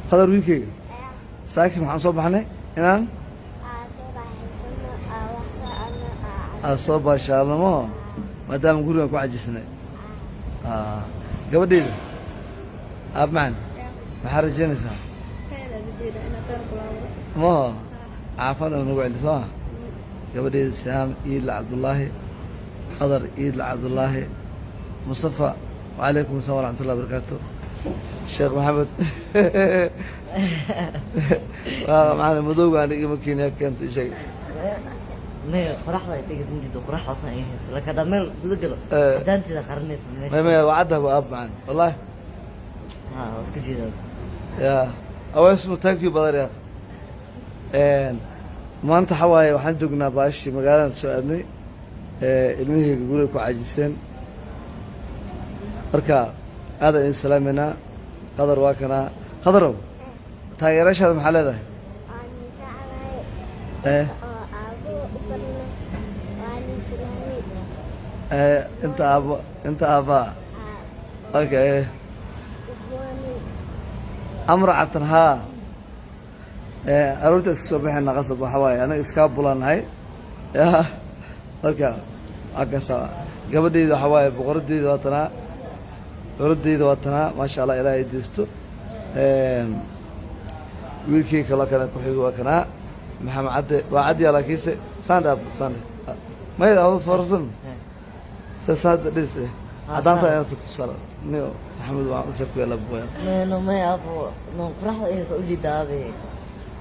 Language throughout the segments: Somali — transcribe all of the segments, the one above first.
qadar wiilkayga saakin waxaan soo baxnay inaan soo baashaalnamo maadaama gurigan ku cajisnay gabadhayda aab macaan maxaa rajaynaysaa maho caafada nagu celi soo ma gabadhayda sihaam iidla cabdullaahi qadar iidla cabdullaahi mustafa وعليكم السلام ورحمة الله وبركاته الشيخ محمد معنا مدوق عن مكين هيك انت شيء ما فرحة تيجي تنجد فرحة أصلا إيه لك هذا مال بذكر ده أنت ذكرني ما وعدها أبو أب معنا والله بس كل شيء يا أو اسمه تاكيو بدر يا أخي ما أنت حواي وحنجقنا باش مقالنا سؤالني المهي يقول لكم عاجزين marka aada in salaamina qadar waa kana qadarow taageerashada maxaa leedahay inta aaba okay amracatan haa aroorta iska soo baxayna qasab waxa waaye anaga iskaa bulanahay marka akasa gabadhayda waxa waaye boqoradayda waa tanaa عردي دواتنا ما شاء الله إلهي ديستو ويلكي كلا كان كحيو وكنا محمد عد وعدي على كيسة ساند أب ساند ما يدعو فرزن ساد ليس عدان تاني تكسر نيو محمد وعمر سكوا يلا بويا ما أبو فرح إيه تقولي دابي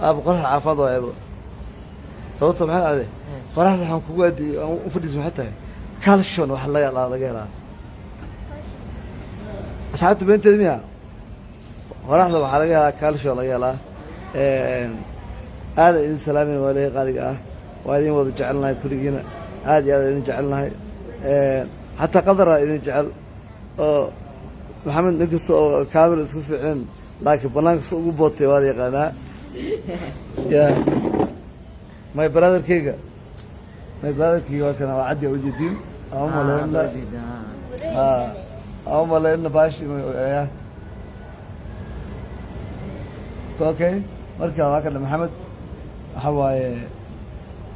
أبو فرح عفاضه يا أبو صوت معنا عليه فرح الحين كوادي وفدي سمعته كالشون وحلا يلا لا جيلا أصحابت بنت دمية وراح له حلقة كالشو الله يلا هذا إن سلامي ولا قارق وهذه وضع جعلنا كل جينا هذه إن جعلنا حتى قدر إن جعل محمد نقص كامل اسمه فعلا لكن بناك سوق بوتي وهذه قناة يا my brother كيجا my brother كيجا كان وعدي وجدين أهم ولا أو ما لأن باش يا أوكي مركز هكذا محمد حواي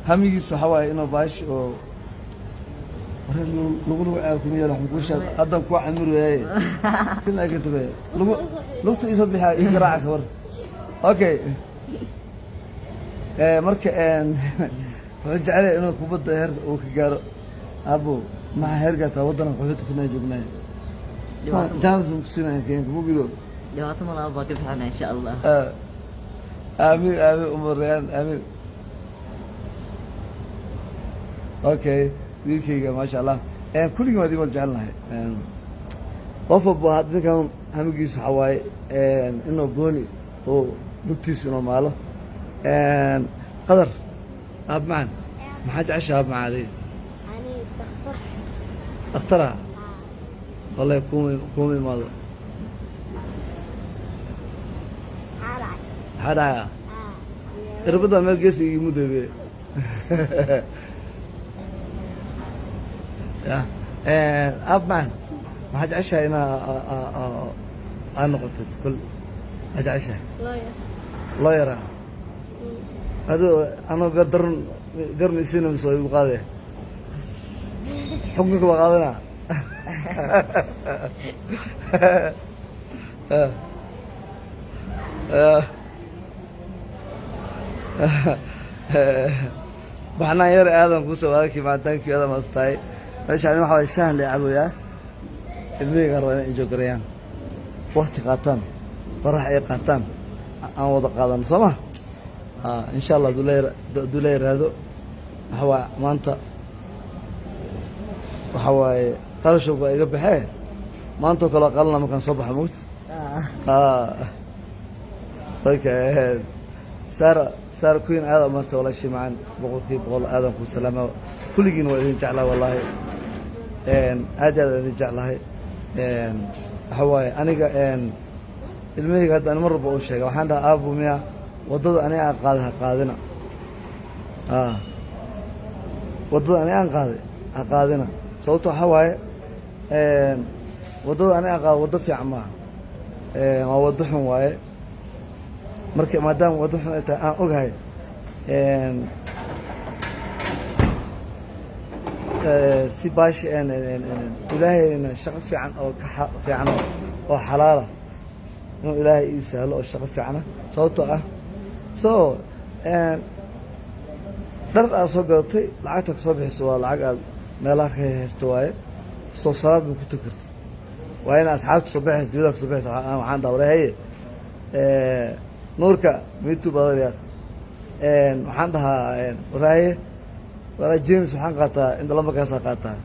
هم يجلس حواي إنه باش أو لغلو أكون يلا حنقولش قدم كوا عمرو ياي كلنا كنت بيه لغلو يسبح يقرأ كبر أوكي مركز رجع عليه إنه كوبد هرج وكجار أبو مع هرجة تودنا قلت كنا جبناه جالس مكسينا كين مو كده جوات ما أبغى تفهمنا إن شاء الله آمين آمين أم الريان آمين أوكي ويكيجا ما شاء الله كل يوم هذه مرجعنا وفق بهذا كان هم يجلس حواي إنه بوني أو نكتيس إنه ماله قدر أب معن ما حد عشها أب مع هذه يعني اخترها والله قومي ماذا حدا ربطها ما القيس يمد به يا أب معن ما حد عشها هنا أنا قلت كل حد عشها لا يرى هذا أنا قرن سنة مسوي بقاضي حكمك بقاضينا baxnaa yar aadan ku soo arkay maadankii aad maastay meeshaan waxa way shahan la caboyaa ilmiga raba in joogayaan waqti qaataan farax ay qaataan aan wada qaadan soma insha Allah duleeraado waxa maanta waxa way qarasho baa iga baxay maanta kala qalna markaan soo baxo moogta okay سار كوين هذا ما استولى شيء معن بقول هذا كل سلامة كل جين وين جعله والله هذا اللي جعله هواي أنا المية هذا أنا مرة بقول شيء وحنا أبو ميا وضد أنا أقادها قادنا وضد أنا أقادنا صوته هواي وضد أنا أقاد وضد في عماه waa waddo xun waaye marka maadaama waddo xun ay tahay aan ogahay si baashi ilaahayna shaqo fiican oo ka fiican oo xalaala inuu ilaahay ii sahlo oo shaqo fiicana sababtoo ah dhar aad soo gadatay lacagta ka soo bixiso waa lacag aad meelaha ka haysto waaye soo salaad ma ku tukarta waa in asxaabta soo baxaysa dibada ka soo baxaysa waxaan dhaha haye nuurka mitu badalyaar waxaan dhahaa waraaye walaa james waxaan qaataa inta lamba kaasaa qaataa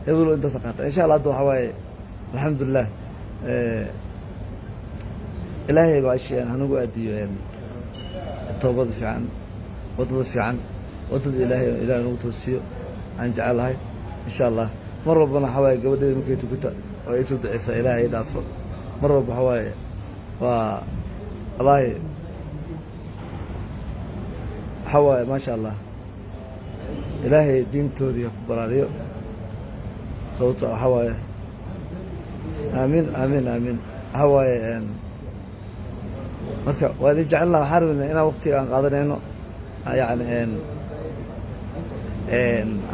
hebelo intaasa qaataa insha allah hadda waxaa waaye alxamdulilah ilaahay baa hanugu aadiyo toobada fiican waddada fiican waddada ilaahay nagu toosiyo aan jecelahay insha allah mar walbana waxaa waaye gabadheeda markay tukuta oo ay soo duceysaa ilaahay ay dhaafo mar walba waxaa waaye waa wallaahi waxaa waaye maasha allah ilaahay diintoodii ha ku baraariyo sababto waxaa waaye aamiin aamiin aamiin waxaa waaye marka waa idin jecelnaha waxaan rabnaa inaan waqtiga aan qaadanayno yani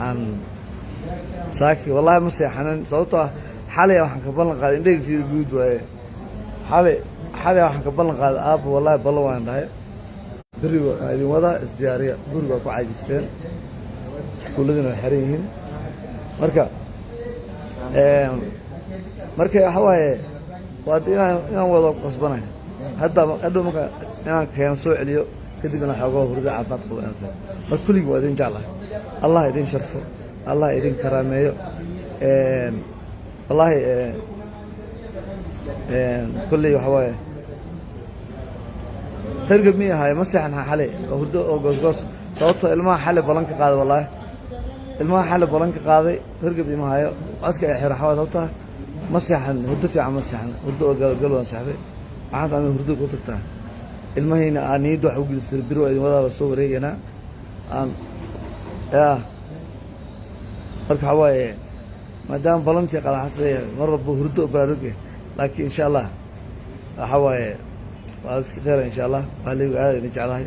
aan saaki wallahi ma seexanin sababtoo ah xalay waxaan ka ballan qaaday indhayga fiir guud waaye xalay waxaan ka ballan qaaday aabba wallahi ballan waan dhahay beriga idin wadaa isdiyaariya guriga waa ku caajisteen iskuulladina way xiran yihiin marka waxa waaye waa inaan wado qasbanahay hadhow marka inaan keeno soo celiyo kadibna xoogoo hurdo caafimaad qabo inaan marka kulligii waa idin jeclahay allah idin sharfo allah idin karaameeyo wallaahi kulley waxa waaye hergab mi ahaay ma seexan xalay oo hurdo oo goosgoos sababtoo ilmaha xalay ballan ka qaaday wallaahi ilmaha xalay ballan ka qaaday hergab ima hayo codka ay xira xawaa sababtaa ma seexan hurdo fiican ma seexan hurdo oo galgal waan seexday waxaas ama hurdo ku tagtaa ilmahayna aan niyadda wax u gelisay biro idin wadaaba soo wareegaynaa aan yaa marka waxaa waaye maadaama ballantii qadaxasay mar walba hurdo oo baraaruge laakiin insha allah waxaa waaye waa iska khayra insha allah waaligu aad idin jeclahay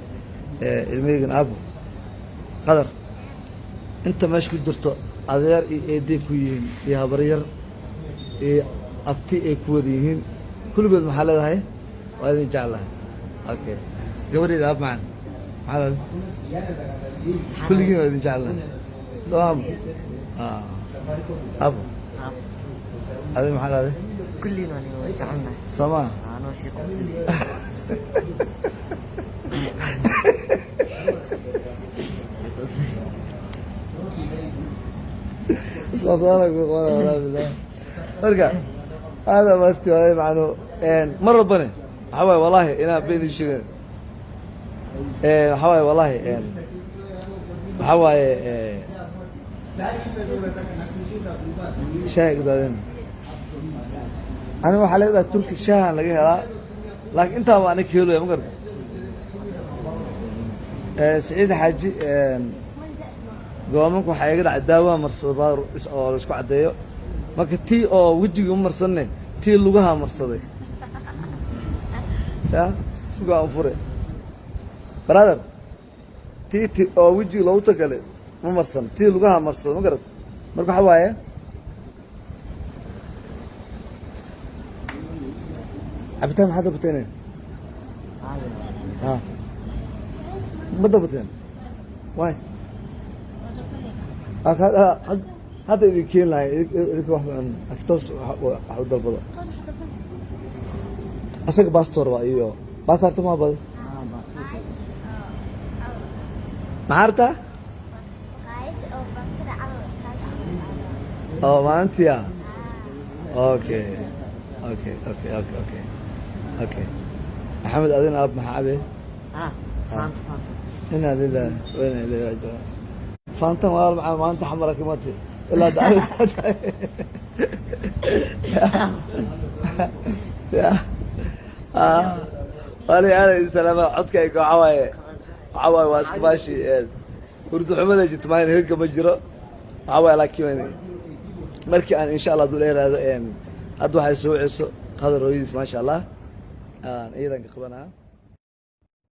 ilmahaygan aabo qadar inta meesha ku jirto adeer iyo eeday ku yihiin iyo habaryar iyo abti ay ku wada yihiin kulligood maxaa leedahay waa idin jeclahay okay gabadheeda aab macaan maxaa leedahay kulligiin waa idin jeclahay soo amo abo adi maxaa leedahay kulliina waa jecelnahay soo maa anoo shii qosli marka hada masti waaye macno mar walbane waxaa waaye wallaahi inaan beedin sheegay waxaa waaye wallaahi waxaa waaye shaaha igdaadeen aniga waxaa leedahay turki shaahan laga helaa laakiin intaa waa anig heelaya ma garta saciid xaaji goomanka waxaa iga dhacay daawaha marsada oo la isku caddeeyo marka tii oo wejiga u marsanne tii lugaha marsaday ya sugaa u fure brother tii oo wejiga loogu tagale ma marsan tii lugaha marsaday ma garata marka waxaa waaye cabitaan maxaad dabateen ma dabateen waay hadda idin keen lahay idinka wax toos wax u dalbado asaga bastoor ba iyo bastoorta ma bad maarta oo maantiya okay maxamed adin aab maxaa cabe ina lilah wayna ilayhi raajicuun فانتم ما انت حمرك ماتي الا دعوه قالي انا السلامه عدك ايكو عواي واسك ماشي ورد حمله جت ماين هيك ما جرو عواي لكن markii aan insha Allah duleeraado hadda waxay soo ciso qadar rooyis ma sha Allah ciidanka qabanaa